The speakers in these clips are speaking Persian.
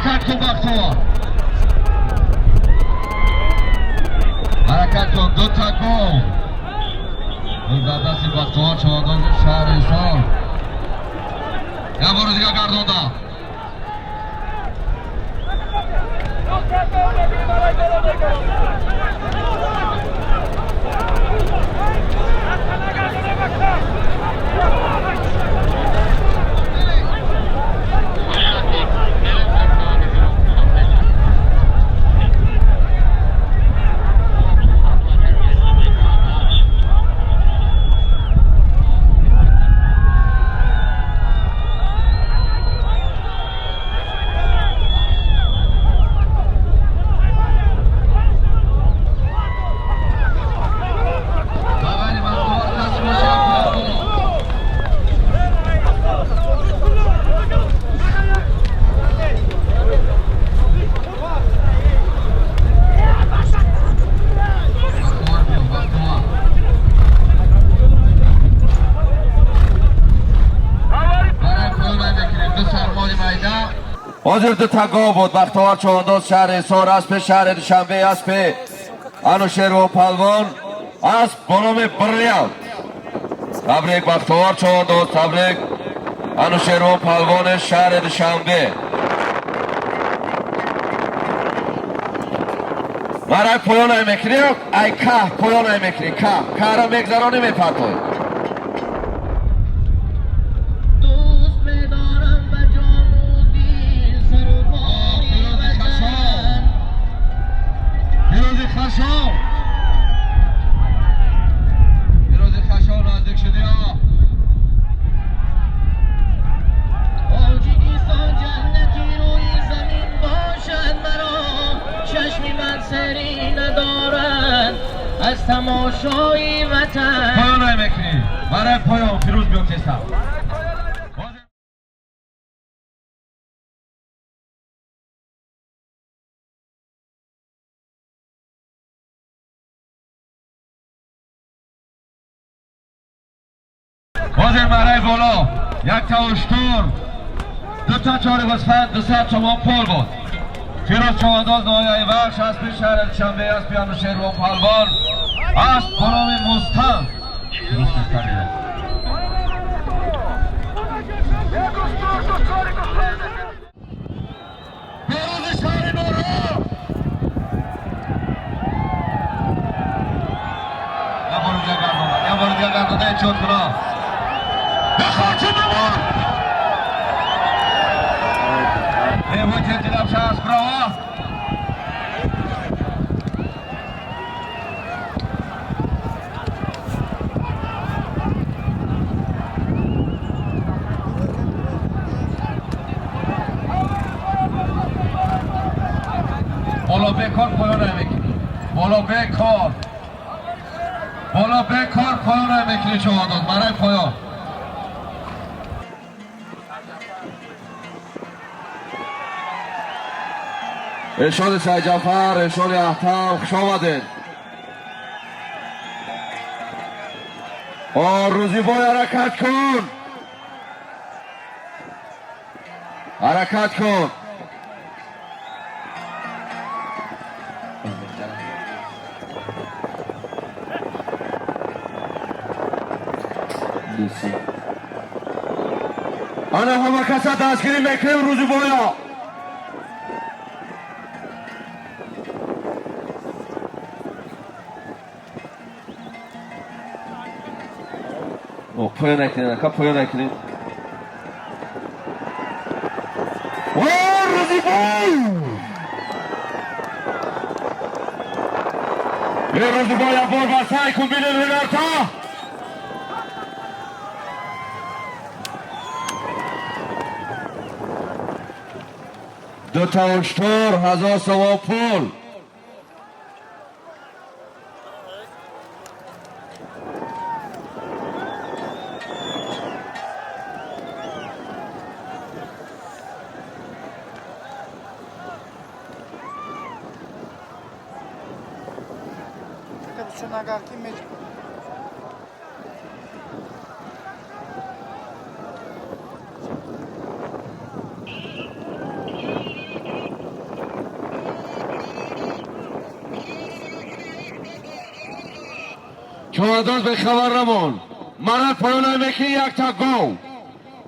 Harakat kıl Bakhtiyar. Harakat kıl. 2 ta gol. Gol dasti Bakhtiyar Chavandoz Shahrisor. Yavordiga gardonda. Hozir 2 ta gol بود. Bakhtiyar Chavandoz Shahrisor asp shahri Dushanbe asp Anusherov Palvon asp با نام بریلیانت. تبریک Bakhtiyar Chavandoz، تبریک Anusherov Palvon شهر دوشنبه. برای پایان میکنی ای که پایان میکنی که را میگذرانی میپرتوی. پیروزی خشاب نزدیک شدی ها. آجیگیستان جنتی روی زمین باشد مرا، چشمی من سری ندارد از تماشای وطن. پایان نمیکنی برای پایان فیروز بیام تیستم. بازی برای بالا 1 تا اشتر 2 تا چاره گوسفند 200 تومان پول بود. فیروز چوانداز نایه بخش اسب شهر دوشنبه اسب انوشهرو پهلوان اسب با نام مستم فیروز مستم فیروز شهر نورو یه بار دیگه گردانده چود کنم بخواهد نمون Wycie lepsza sprawa. Bola bekar payona emekli. Bola bekar payona emekli Chavandoz. Barای پایان. ارشاد سید جعفر، ارشاد احتم خوش آمدین. روزی بای حرکت کن، حرکت کن. آنها همه کسا دستگیری میکنیم روزی بایا. پایان نکنید، پایان نکنید. روزی بای یه روزی بای بار بر سعی کن بیده رنارتا. دو تا اشتر 1000 سوار پول. Nagaki mecbur. چوانداز به خبر نمون مرد پایان میکنی یک تا گو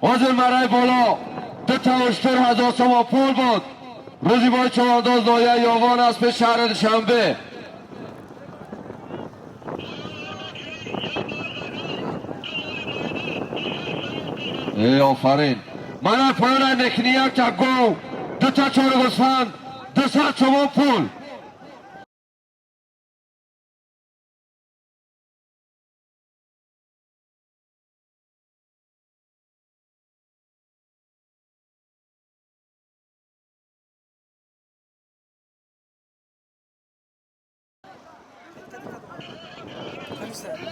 حاضر مرای بالا 2 تا اشتر 1000 سوم پول بود روزی بای چوانداز نایه یاوان است به شهر شنبه ای آفرین مرای پایان میکنی یک تا گو 2 تا 4 گوسفند 200 سوم پول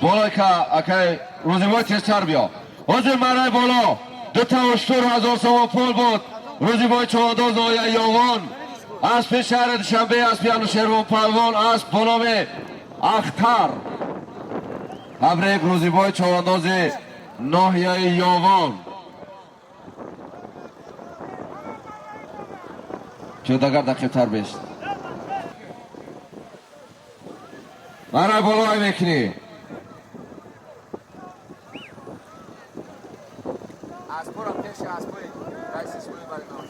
بالا که اکی روزی بای تیزتر بیا حاضر مرای بالا 2 تا اشتر 1000 سوم پول بود روزی بای چوانداز نایه یاوان اسب شهر دوشنبه اسب انوشیروان پهلوان اسب به نام اختر تبریک روزی بای چوانداز ناحیه یاوان چودگر دقیق تر بیست مرای بالا های میکنی اسبورم پیش اسبوی رئیس اسبوی برای نامش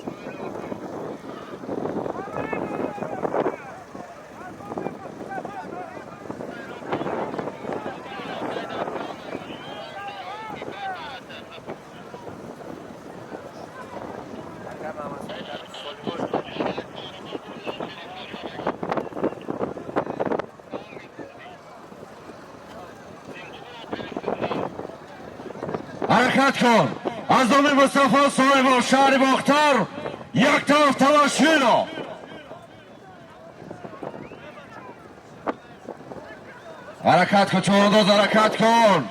حرکت کن از نام مصطفی صاحب شهر باختر یک طرف تماشینا حرکت کن چوانداز حرکت کن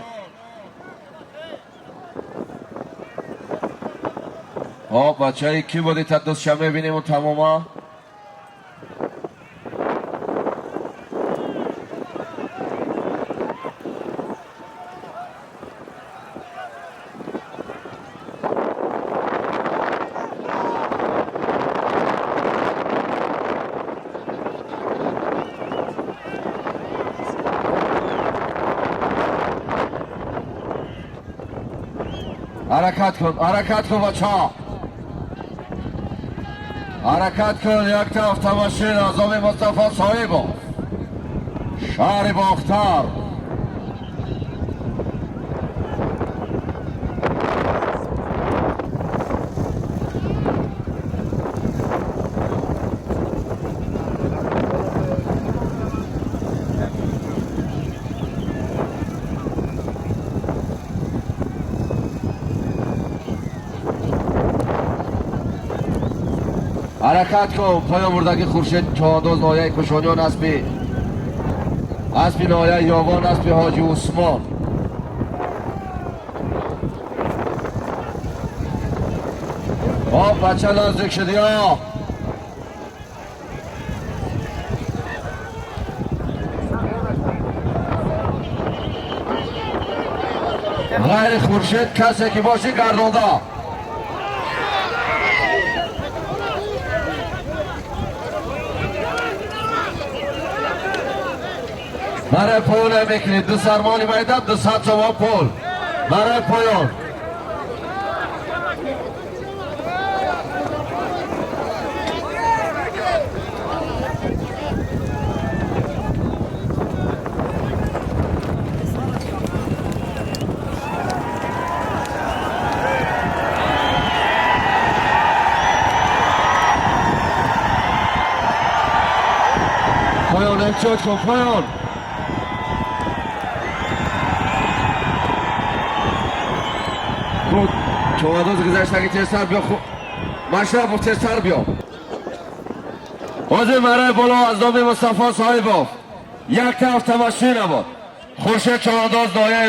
بچه های کی بودی تا دوست شمه بینیم اون تماما حرکت کن بچه ها حرکت کن یک طرف تماشین از آب مصطفی صاحب شهر باختر حرکت کن پایان بردگی خورشید چوانداز نایه کشانیان اسبی نایه یاوان اسبی حاجی عثمان بچه نزدیک شدی ها غیر خورشید کسی که باشی گردانده برای پایان میکنید 2 سرمانی میدم 200 سوم پول برای پایان پایان امتیاز کن پایان چوانداز گذشتگی تیزتر بیا خوب مشرف تیزتر بیا حاضر مرای بالا از نام مصطفی صاحب یک طرف تماشی نباد خورشید چوانداز نایه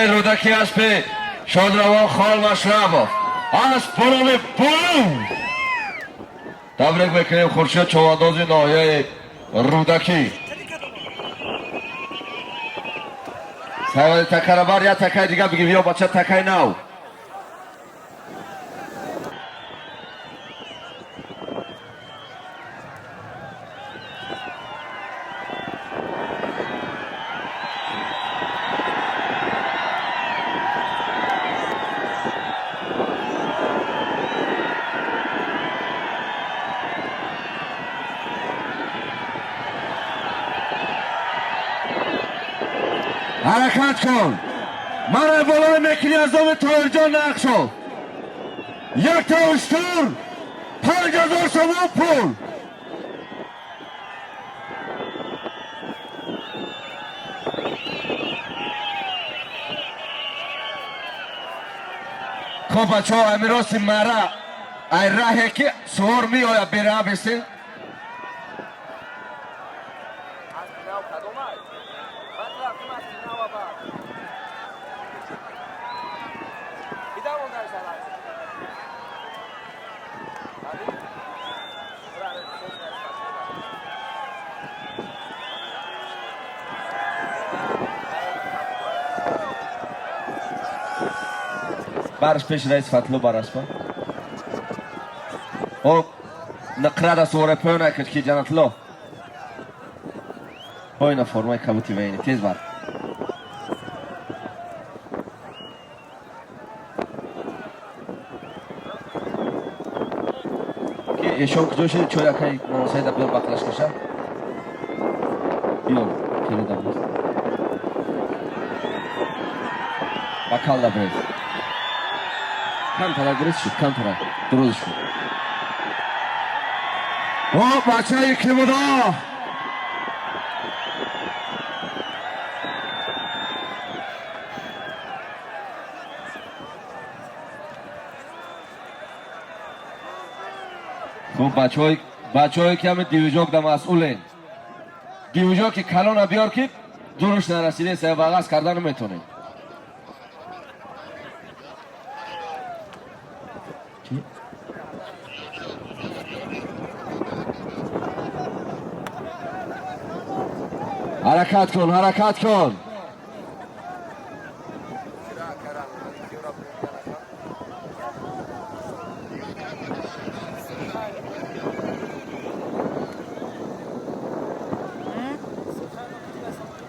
رودکی اسب شادروان خال مشرف اسب برام بلو تبریک بکنیم خورشید چوانداز نایه رودکی سوال تکر بر یا تکای دیگه بگیم یا بچه تکای نو حرکت کن. مرا بالای میکنی از دام تایرجان نقشو. یک تا اشتور 5000 تومان پول. خب بچه ها امیراس مرا ای راهی که سوار می آید بیره بسید. برش پیش رئیس فتلو برش با او نقرد از سوره پیو نکرد که جنتلو با اینا فرمای کبوتی وینی تیز بر که ایشون کجا شد چویا که نوسای دبیل بقلش کشه بیون کلی دبیل بکال دبیل کم ترا گریز شد کم ترا دروز شد او بچه های که بودا خب بچه های که همه دیویجوک دا مسئولین دیویجوک که کلان بیار که دورش نرسیده سه وغاز کردن میتونه حرکت کن حرکت کن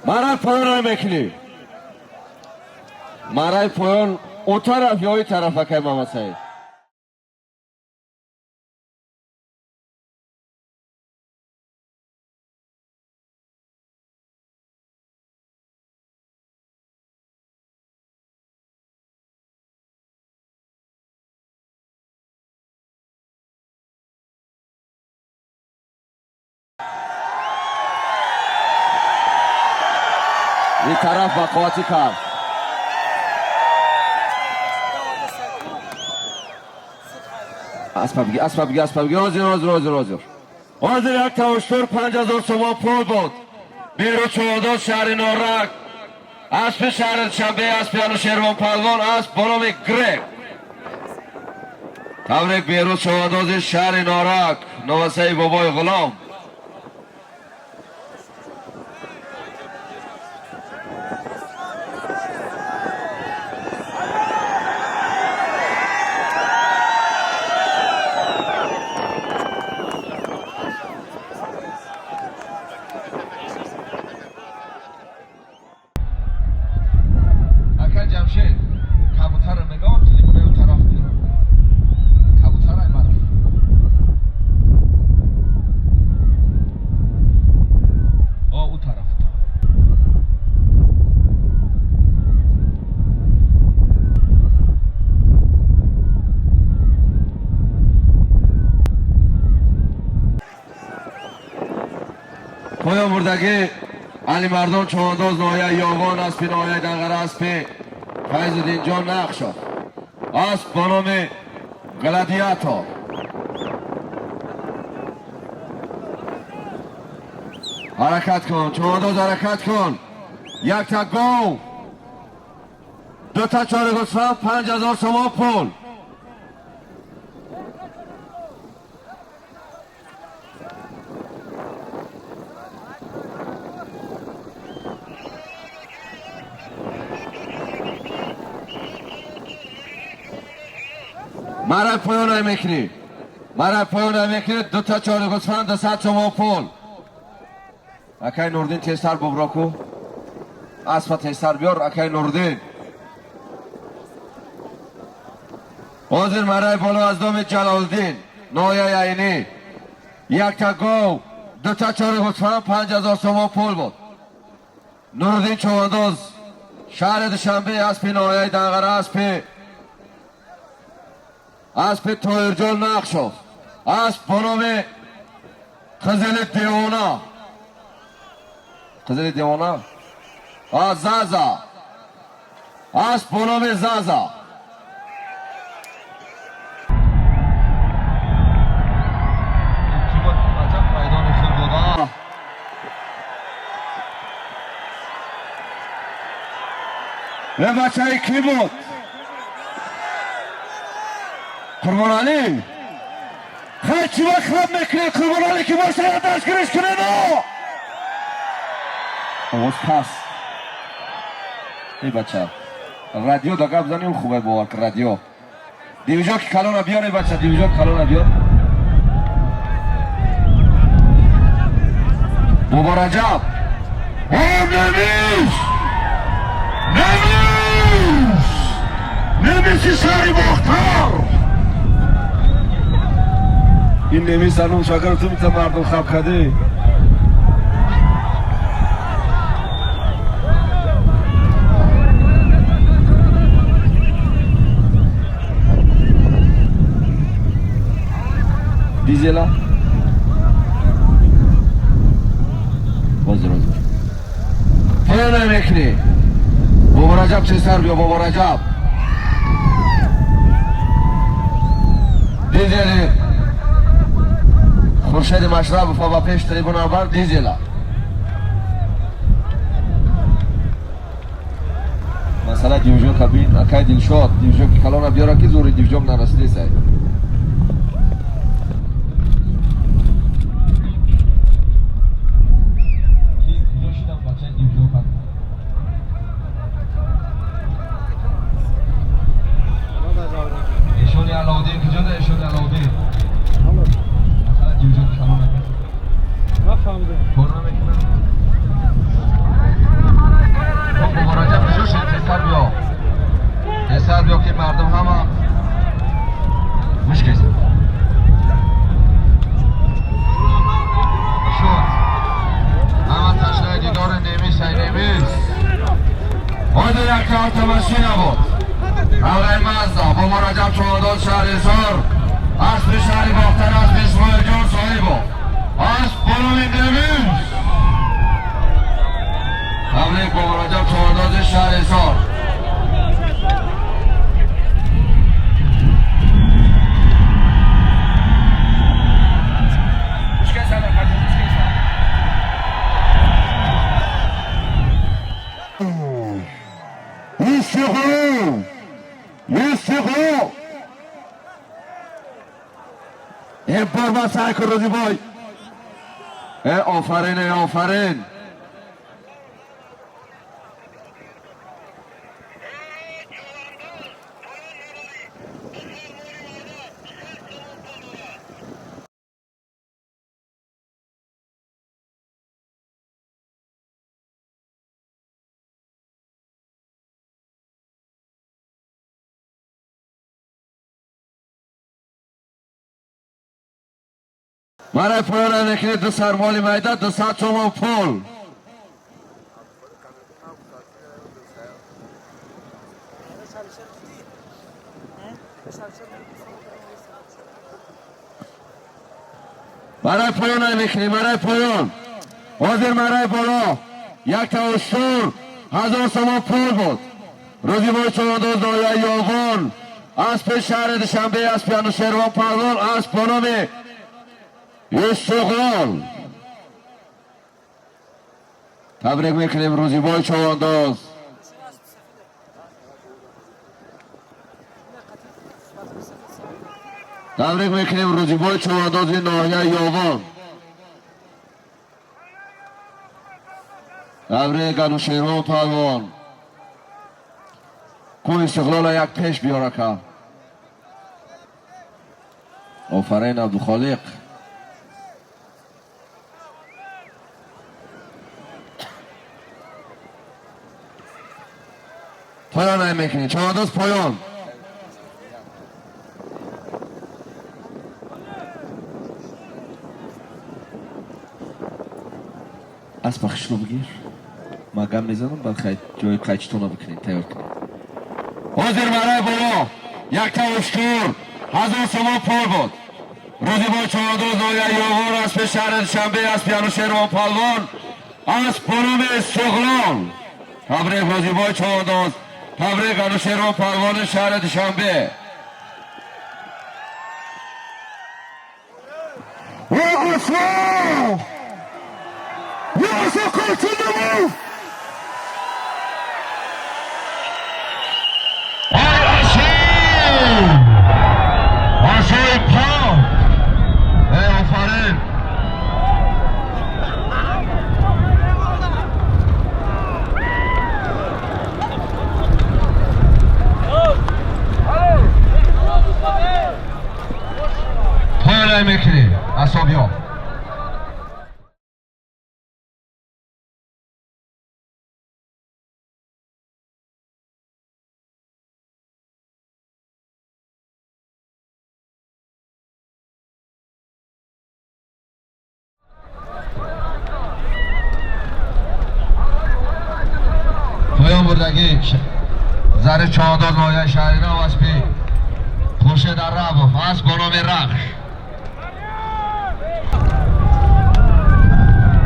مرای پایان میکنی مرای پایان او طرف یا ای طرف که محمد سعید این طرف بقواتی کرد اسبا بگی حاضر یک توشتر 5000 تومان پول بود بیرو چواداز شهر نارک اسب شهر شنبه اسب انوشیروان پهلوان اسب بنام گرگ تبریک بیرو چواداز شهر نارک نوسه بابای غلام پایان بردگی علی مردان چوانداز نایه یاوان اسپی نایه دنگر اسپی فیضالدین جان نقشا اسب با نام گلادیاتور حرکت کن چوانداز حرکت کن یک تا گو دو تا چاره گسفن 5000 تومان پول مرای پایان میکنی دو تا چاره گسفن 200 تومان پول اکای نوردین تیستر ببراکو اسفا تیستر بیار اکای نوردین حاضر مرای بالا از دام جلالدین نایه عینی یک تا گو دو تا چاره گسفن 5000 تومان پول بود نوردین چوانداز شهر دوشنبه اسب ناحیه دنقره اسب طاهرجان نقشو اسب با نام قزل دیوانا زازا اسب با نام زازا و بچه های کی بود؟ قربان علی خیلی چی وقت خراب میکنه قربان علی که باشه دستگیرش کنه نو آواز پس ای بچه رادیو دا قبل زنیم خوبه باور که رادیو دیویجا که کلانه بیار ای بچه دیویجا که کلانه بیار بابا رجب نمیسی سری باختار این نمیس الان شاگر تو میتونه مردم خب کده دیزیلا بازدراز پایانه میکنی بابا رجب چه سر بیا بابا رجب دیزیلی خورشید مشرب فا پیش تریبون آور دیزیلا مثلا دیوژن کبین اکای دلشاد دیوژن که کلانه بیاره که زوری دیوژن نرسلی سای مردم همه مشکل شد همه تشنه دیدار نمیس آده یک کار تمشی نبود اولای مزده بابا رجب چواداد شهر ایسار اسب شهری باختر اسب اسماعیل جان صاحبو اسب بانوی نمیس اولای بابا رجب چواداد شهر ایسار این بار با سعی کن روزی بای آفرین مرای پایان نکنه دو سرمالی میده 200 تومان پول مرای پایان نکنه مرای پایان حاضر مرای بالا یک تا اشتر 1000 تومان پول بود روزی بای چوانداز نایه یاغان اسب شهر دوشنبه اسب انوشیروان پهلوان اسب با نام استقلال تبریک میکنیم روزی بای چوانداز تبریک میکنیم روزی بای چوانداز ناحیه یاوان تبریک انوشیروان پهلوان کوی استقلال یک پیش بیاره که آفرین عبدالخالق پایان نمیکنی چوانداز پایان اسب بخش رو بگیر مگم میزنم بعد جای قیچتون رو بکنید تیار کنید. حاضر برای بالا یک تا اشتور 1000 سوم پول بود. روزی با 14 نویه یاغور اسب شهر شنبه اسب انوشیروان پهلوان اسب بنام سغلان. تبریک روزی با 14 تبریک انوشیروان پهلوان شهر شنبه. میکنی اصابیان پایان بردگی زر 14 نویه شهرینا و اسپی خوشه در رفت از بنام رخش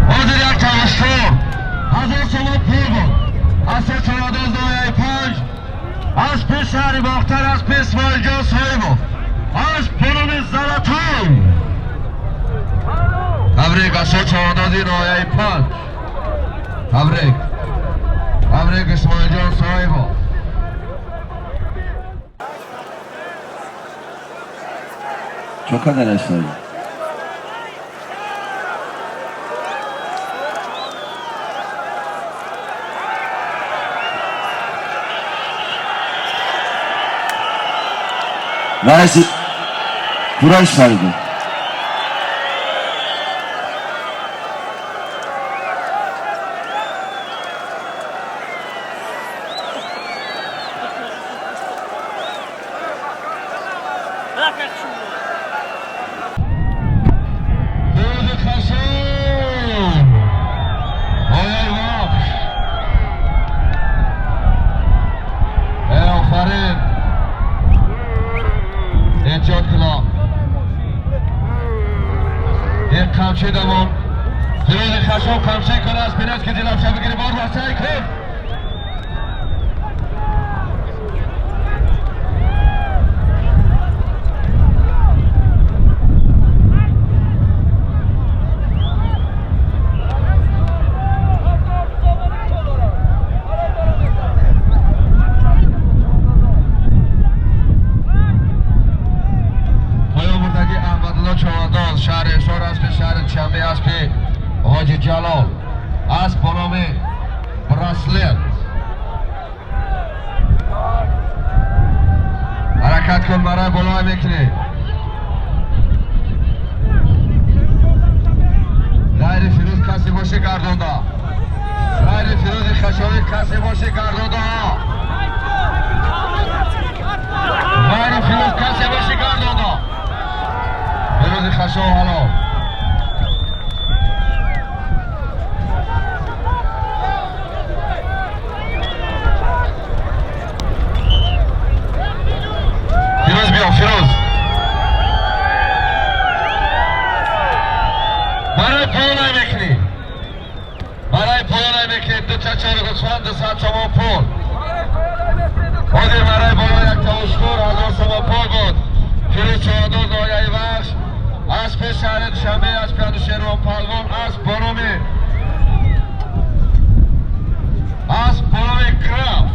حاضر یک تماشور 1000 سوم پول بود. از 14 نویه 5 از پیش شهری باختر از پیش اسماعیل جان صاحب از بنام زلطان. تبریک از 14 نویه 5 تبریک تبریک اسماعیل جان صاحب. Çok arkadaşlar. Nice. Kuraş vardı. کمچه دوام فیروز خشاب کمچه کنه از پینت که جلب شب بگیری بار بسته کن حاجی جلال اسب با نام براسلت حرکت کن برای بالا میکنی غیر فیروز کسی باشه گردونده غیر فیروز خشایی کسی باشه گردونده غیر فیروز کسی باشه گردونده فیروز خشایی حالا فیروز برای پایان میکنی برای پایان میکنی دو تا چهار گوسفند 200 تومان پول حاضر برای بالا یک تا اشتور 1000 تومان پول بود. فیروز 14 نویه بخش اسب شهر دوشنبه اسب انوشیروان پهلوان اسب بنام کراف.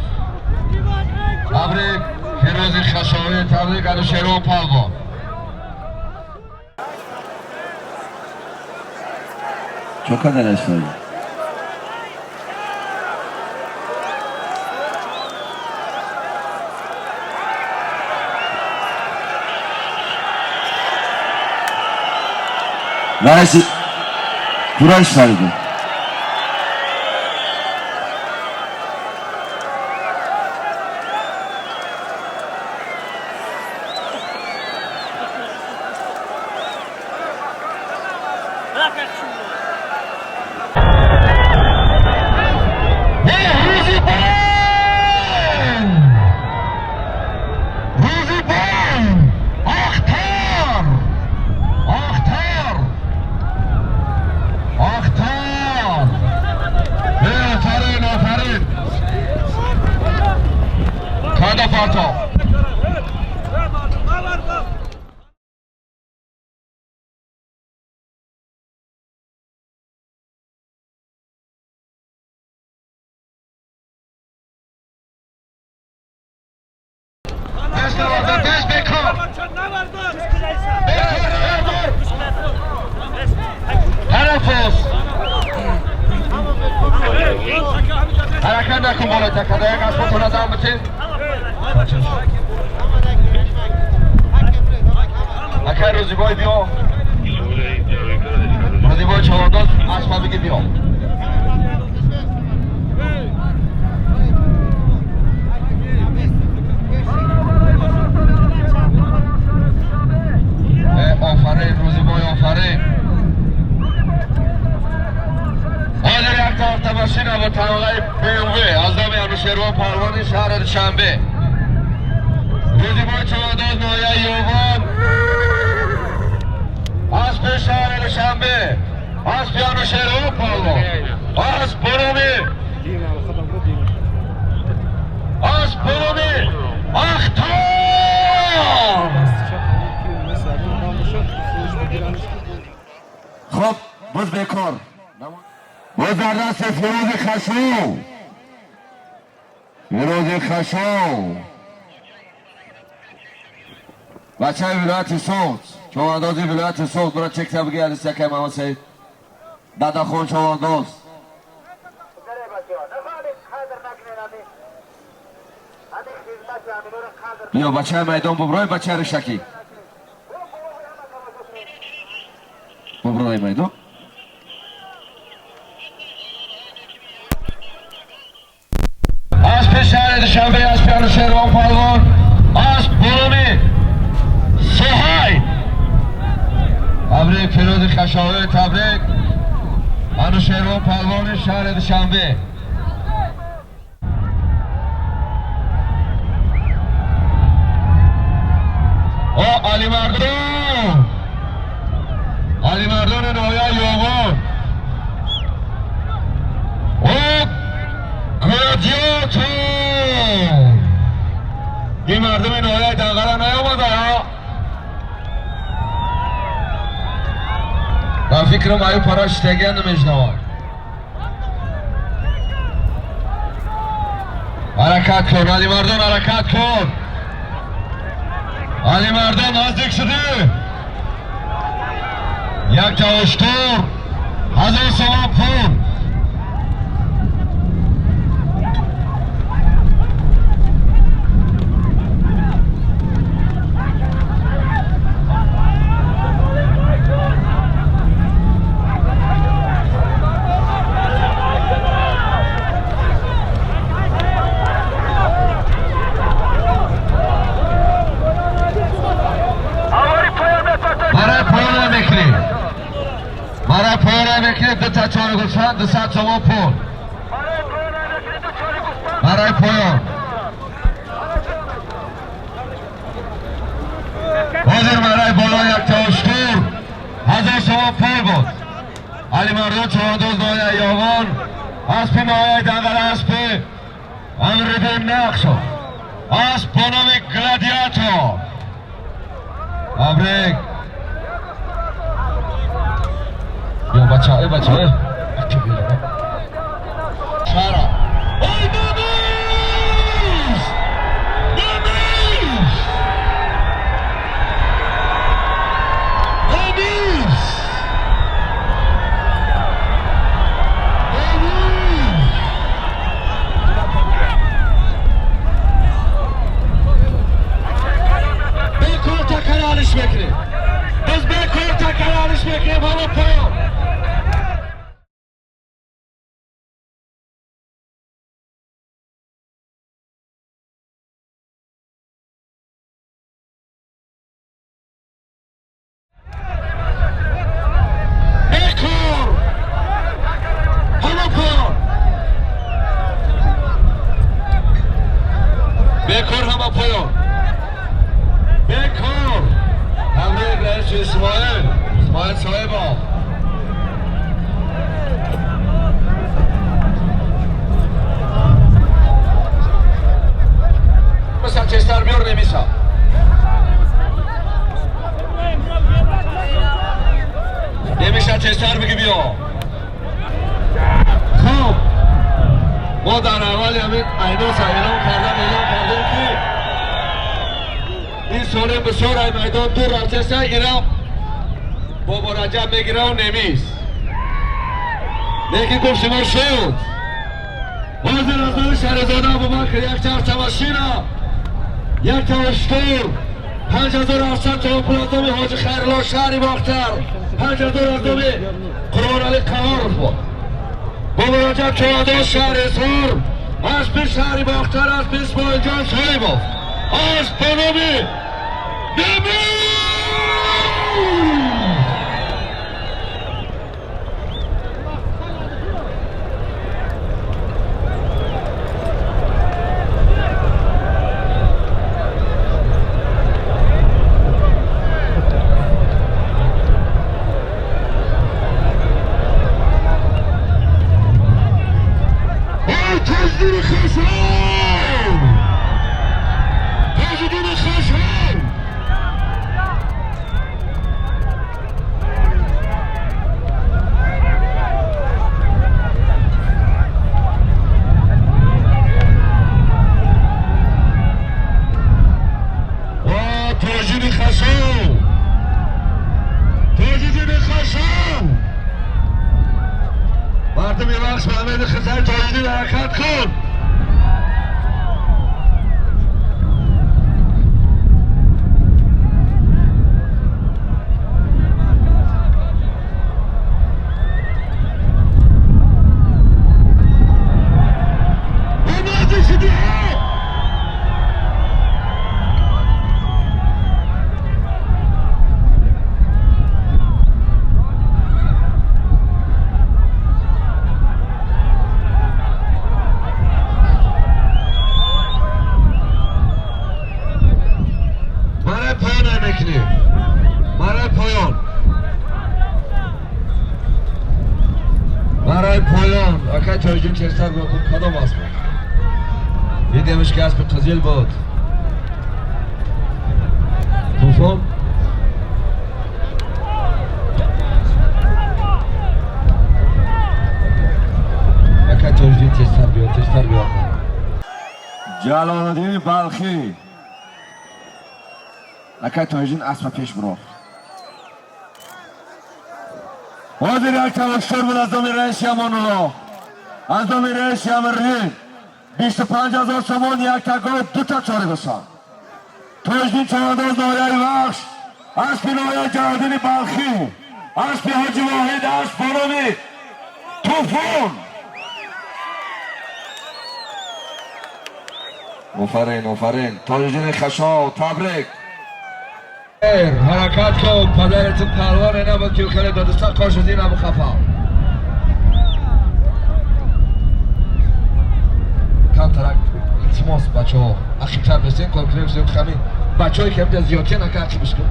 تبریک فیروز خشایی تبریک انوشیروان پهلوان. Çok arkadaşlar. Nice. Kuraş vardı. تنفس حرکت نکن بالا تکده یک از خودتون ادام بتین اکر روزی بای بیا روزی بای چوانداز اسما بگی بیا آفرین روزی بای آفرین حاضر یک تا ماشین با طبقه BMW از نام انوشیروان پهلوان شهر دوشنبه روزی بای چوانداز نایه یوغان اسب شهر دوشنبه اسب انوشیروان پهلوان اسب برومی اسب برومی اختار خب باز بکار باز در دست فیروز خشو فیروز خشو بچه ولایت سوت چواندازی ولایت سوت برای چکتا بگی علی سکه محمد سید دادا خون چوانداز بیا بچه میدان ببرای بچه رشکی ببرای میدان اسب شهر دوشنبه اسب انوشیروان پهلوان اسب برومی سوهای تبریک فیروز خشاوی تبریک انوشیروان پهلوان شهر دوشنبه او علی مردان نایه یوغان او گلادیاتور این مردم نایه دنگره نیامده ها من فکرم ایو پراش تگه نمیشنوان حرکت کن علی مردان حرکت کن علی مردان نزدیک شده یک جوشتور 1000 سوم پول برای پایان میکنیم دو تا چهار گوسفند 200 تومان پول برای پایان حاضر برای بالا یک تا اشتور 1000 تومان پول بود علی مردان چوانداز نایه یاغان اسب نایه دنگل اسب امردین نقش اسب با نام گلادیاتور تبریک یا بچه های شارع ای نمیش بکن تکرارش بکنیم بس بکن تکرارش بکنیم همه پایان بکر همه پایان بکر تبریک رئیس اسماعیل صاحبا مثلا چستر بیار نمیسا نمیشه چستر بگی بیا خب ما در اول همین اینو اعلام کردم که این سالم به سرعه میدان دور ارتسته ایران بابا رجب میگیره و نمیست لیکن گفت شما شد حاضر از دار شهرزاده ابوبکر یک چهارچوب شیرا یک توشتور 5800 تومن پول از نام حاج خیرالله شهری باختر 5000 از نام قربان علی قهار بود بابا رجب چواداز شهر اصفهان از به شهری باختر از به اسماعیل جان سلیموف از بنامی نمی مردم یه وقت محمد خزر تاجدین حرکت کن برای پایان اکا تایجون چرسر رو کدام است دیدیمش که اسب قزیل بود توفان اکا تایجون چرسر بیاد جلال الدین بلخی اکا تایجون اسب پیش برو حاضر یک توشتر بود از نام رئیس امانالله از نام رئیس امرین 25000 تومان یک تگاه دو تا چاره بسان تاجدین چهارداز نایه بخش اسب نایه جلالالدین بلخی اسب حاجی واحد اسب بانامی توفان آفرین تاجدین خشاو تبریک حرکت کن پدرتون پروانه نبود که خیلی دادستان کاش از این ابو خفا کم ترک التماس بچه ها اخیرتر بسین کن کنیم زیاد خمی بچه هایی که همید از زیادی نکه اخی بشکن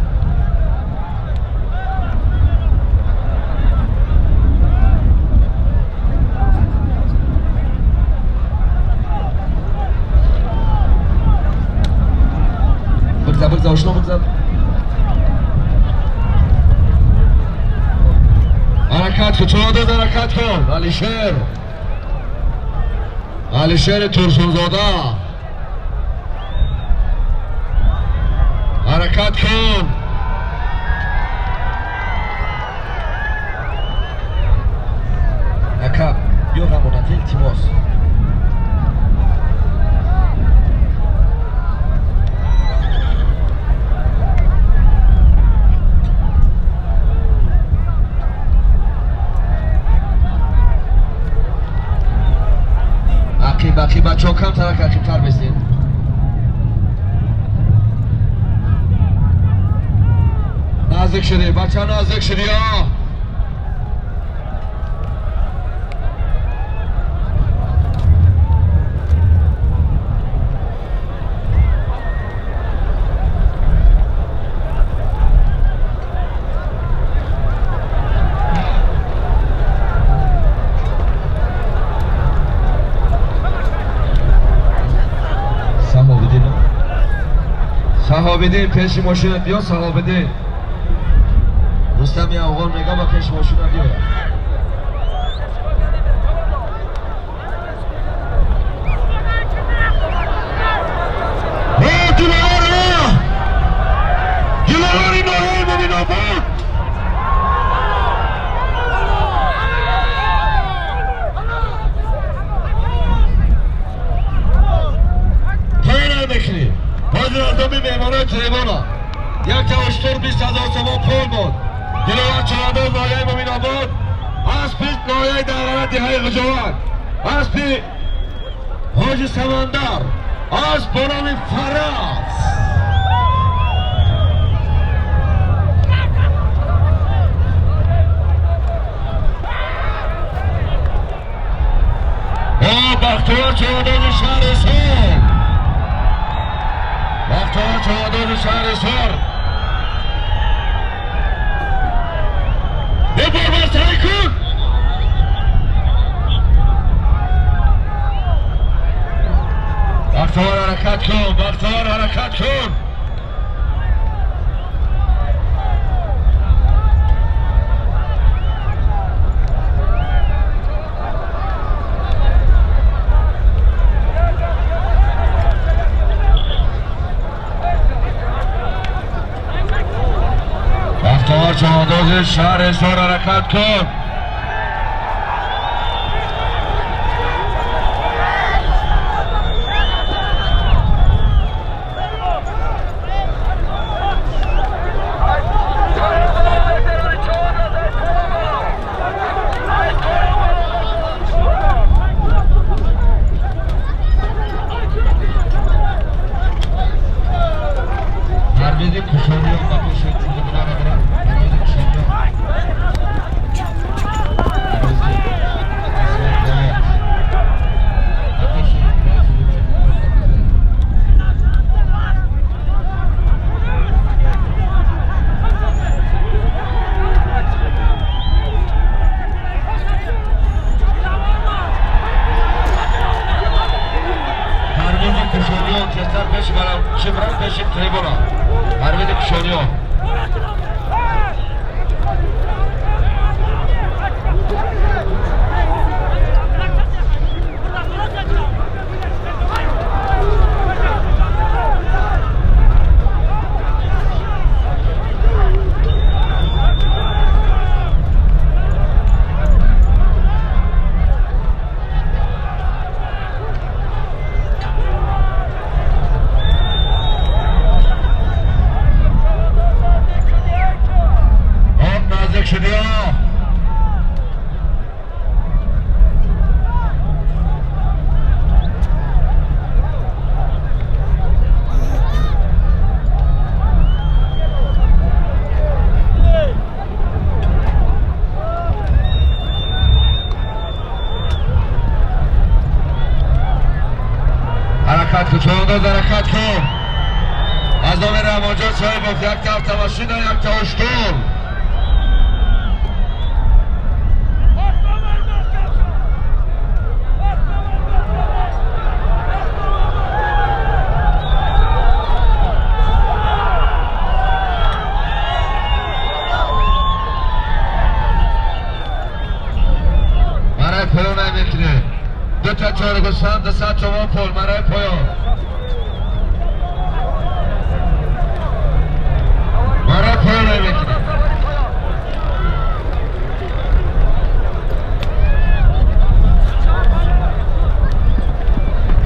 بگذار اشنا بگذار حرکت کن چرا داد حرکت کن علیشیر ترسونزاده حرکت کن اکا بیا غمونت التماس بقیه بچه ها کم ترک عقیب‌تر بسید نزدیک شدی بچه ها نزدیک شدی ها صحابیدین پیش ماشین بیا صحابیدین رستمی افغان میگم با پیش ماشین بیا آباد پایین میکنی حاضر آدمی میمانه تریبانا یک اشتر 20,000 تومان پول بود گروه چهارداز نایه امین آباد اسبی نایه دغره دهه غجوان اسبی حاج سمندر اسب به نام فراز بختیار چهارداز شهر سر بختیار چهارداز شهر سر یه بار بستایی کن بختیار حرکت کن بختیار حرکت کن چهارداز شهر سر حرکت کن پرویز کشانی شبران پیش تریبونا پرویز کشانیان چهارداز حرکت کن از نام رحمانجان صاحب یک تا هفتماشین و یک تا اشتر مرای پایان نمیکنه دو تا چهار گوسفند 200 تومان پول مرای پایان مرای پایان نمیکنه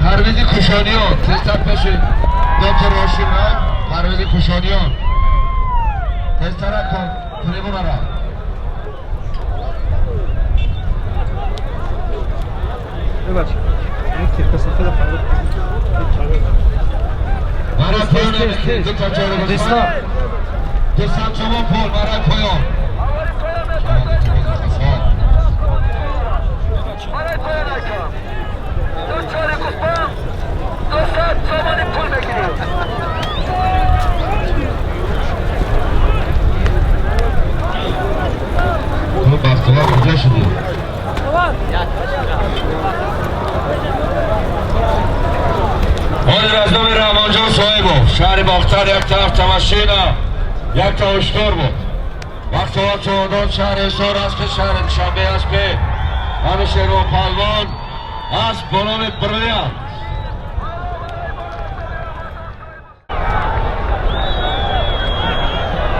پرویز کشانیان تستر پیش دکتر راشید را پرویز کشانیان تستر کن تریبون را ببخشید این که کسافت فرق برای پایان نمیکنه دو تا چهار گوسفند 200 تومان پول برای پایان تو بختیار کجا شدی؟ حاضر از نام رحمانجان صاحب شهر باختر یک طرف تمشینا یک تا اشتر بود وقت ها چهارداز شهر سر اسب شهر شنبه اسب همیشه رو پالوان اسب به نام بریلیانت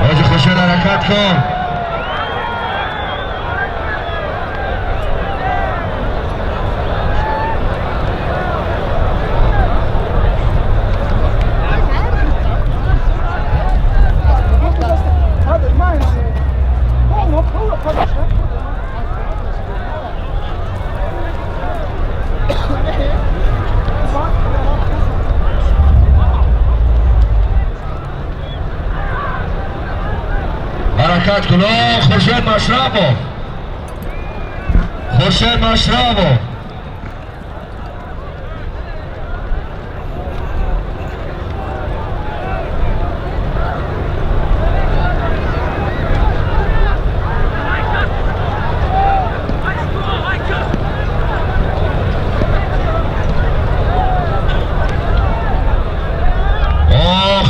حاج خوشید حرکت کن. حرکت کن. خورشید مشربو. خورشید مشربو.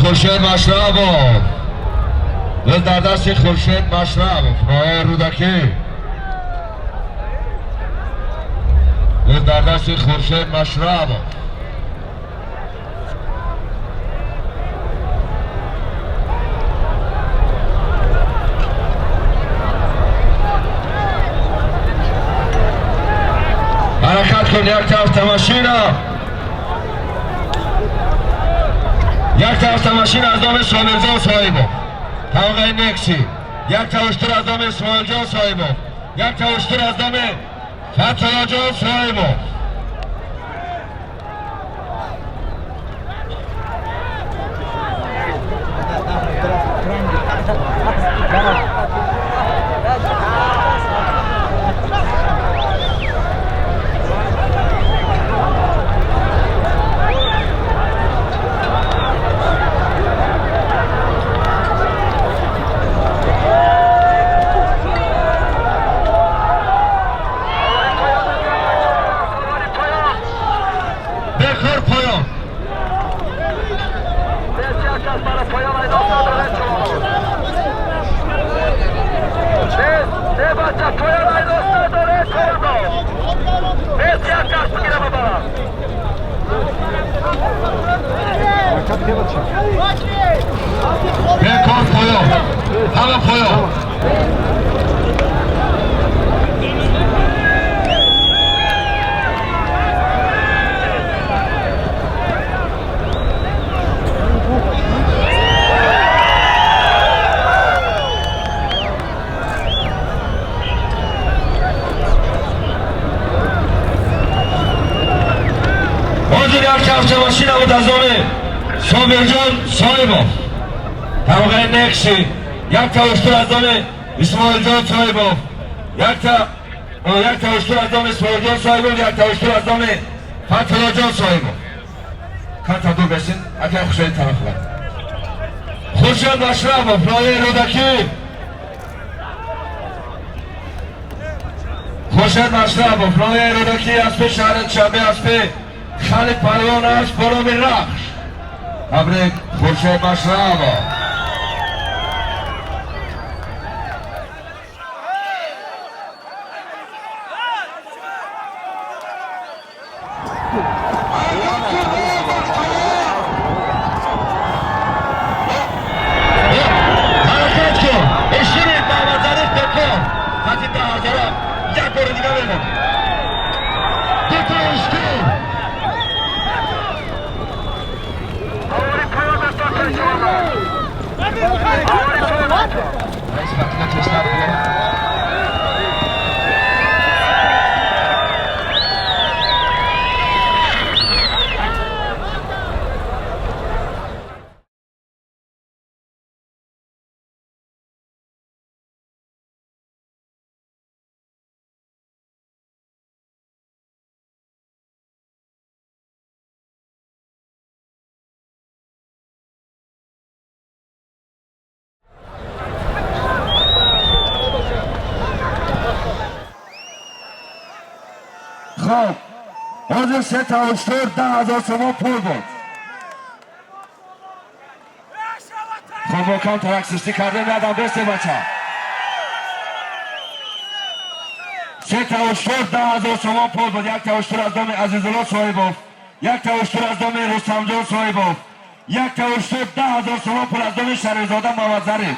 خورشید مشربو. دست در دست خورشید مشربو. راه رودکی. دست در دست خورشید مشربو. حرکت کن. یک طرف تماشینا. یک طرف تماشین از نام سامرزا صاحبو. طبقه نکسی. یک توشتر از نام اسماعیل جان صاحبو. یک توشتر از نام فتحالله جان صاحبو. Bekor koyuyor. Tamam koyuyor. کفش ماشین بود از آن صابرجان صاحبو. طبقه نکشی. یک توشتر از آن اسماعیل جان صاحبو. یک توشتر از آن اسماعیل جان صاحبو. یک توشتر از آن فتحالله جان صاحبو. کتا دو بسین اگر خوشایی طرف لد. خورشید مشربو. فلای رودکی. خورشید مشربو. فلای رودکی اسب شهر شنبه اسب خالد پروان است. برام رخش. تبریک خورشید مشربو. خب حاضر 3 تا 10,000 تومان پول بود. خب با کم ترک سستی کرده میادم بسته بچه 3 تا 10,000 تومان پول بود. 1 تا از دام عزیزالله صاحبو. 1 تا از دام رستم جان صاحبو. 1 تا 10,000 تومان پول از دام شریفزاده محمد ظریف.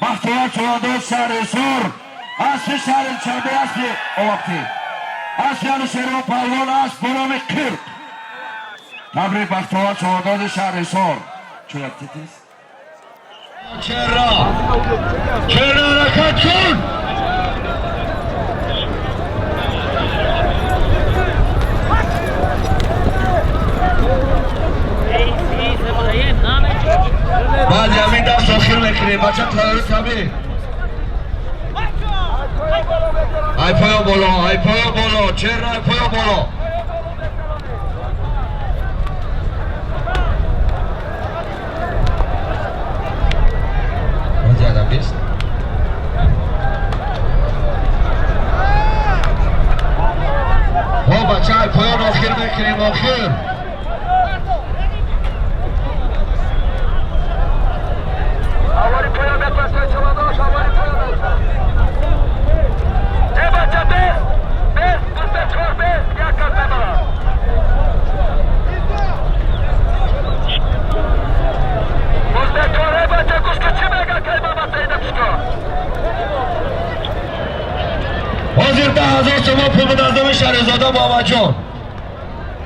بختیار چوانداز شهر سور اسب شهر چنبه اسب وقتی اسب یعنی شیرو پهلوان اسب بنام کرد تبریک بختیار چوانداز شهر سور چرا تیتیز چرا حرکت کن بعد همین دست آخر میکنیم بچه تلاری تبی ای پایا بالا ای پایا بالا چرا ای پایا بالا بازی آدم بیست ها بچه ای پایا آخر میکنیم آخر حاضر 10,000 شما پول نظام شهرزاده بابا جان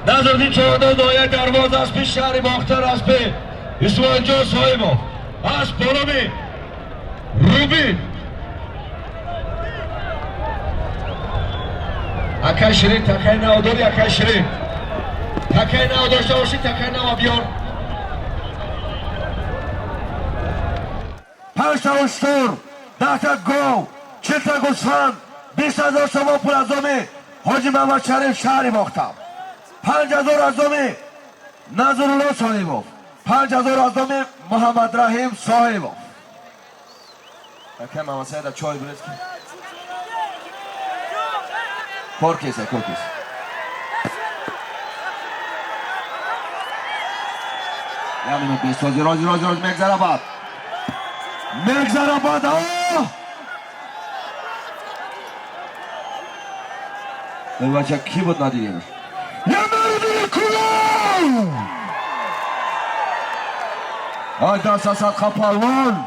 نظردین چهارده دایه درواز از پیش شهر باختر از پی اسماعیل جان صاحبا از پولومی روبین اکای شیرین تکای نو داری اکای شیرین تکای نو داشته باشی تکای نو بیار 5 تا اشتر 10 تا گاو 40 تا گوسفند 20,000 شما پول از آمی حاجی محمد شریف شهری باختم 5,000 از آمی نظرالله صاحبov 5,000 از آمی محمد رحیم صاحبov اکای محمد سعید چای برید که کورکیسه کورکیسه یا منو 20 راضی مگذره بعد مگذره بعد ای بچه کی بود ندیدیمش یا مردی کلو آی دست از صدقه پلوان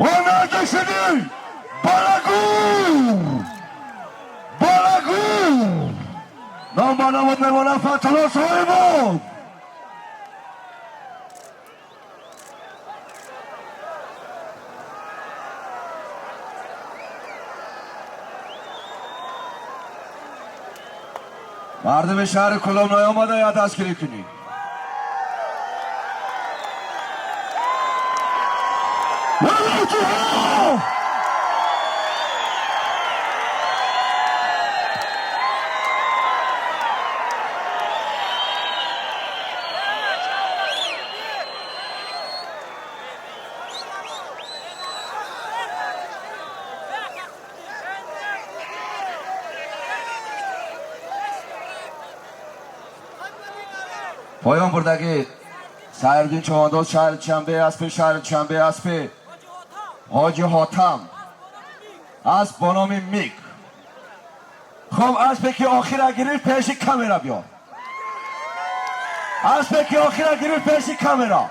و نرده شدی بالگور نام با نامت میمانم فتلا صاحبم مردم شهر کلام نیامده یا دستگیری کنی پایان بردگی سایردین چوانداز شهر چنبه اسب شهر چنبه اسب حاجی حاتم اسب با نام میک خب اسب که آخر گرفت پیش کامera بیار اسب که آخر گرفت پیش کامera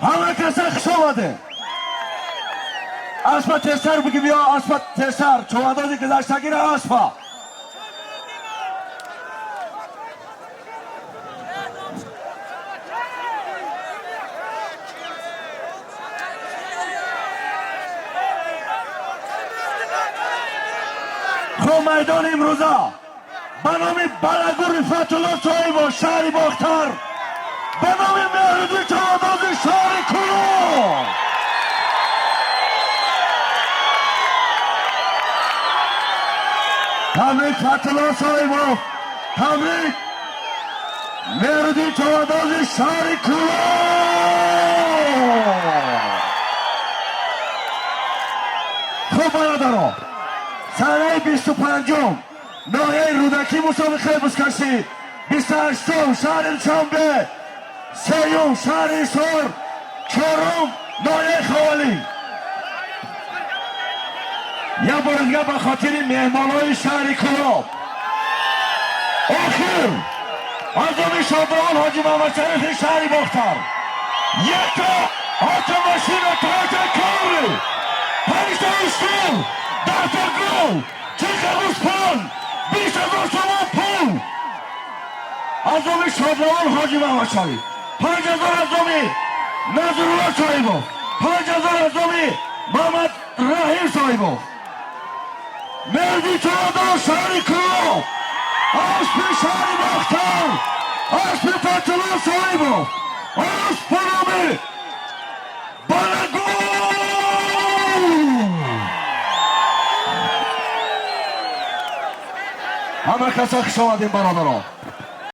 همه کسی خوش آمده اسب تسر بگی بیا اسب تسر چواندازی گذشتگیر اسب خب میدان امروزه به نام بلگور فتولا صاحب شهر باختر به نام مهردی چوانداز شهر کلو تبریک فتولا صاحب تبریک مهردی چوانداز شهر کلو خوب برادرها سنه 25 ناحیه رودکی مسابقه بزکشی 28 شهر چنبه سیوم شهر سور چهارم ناحیه خوالی یا بارگاه به خاطر مهمانهای شهر کلاب آخر عظم شادروان حاجی محمد شریف شهری باختر یک تا آتا ماشین و تاج کاری 5 تا اشتول 10 تا گل 40 روزپان 20,000 تومان پول عظم شادروان حاجی محمد شریف 5,000 عظمی نظرالله صاحبو 5,000 عظمی محمد رحیم صاحبو مردی چهادر شهری کرو اسب شهری باختر اسب فتلا صاحبو اسب پرامه بلگو همه کسا خوش آمدین برادران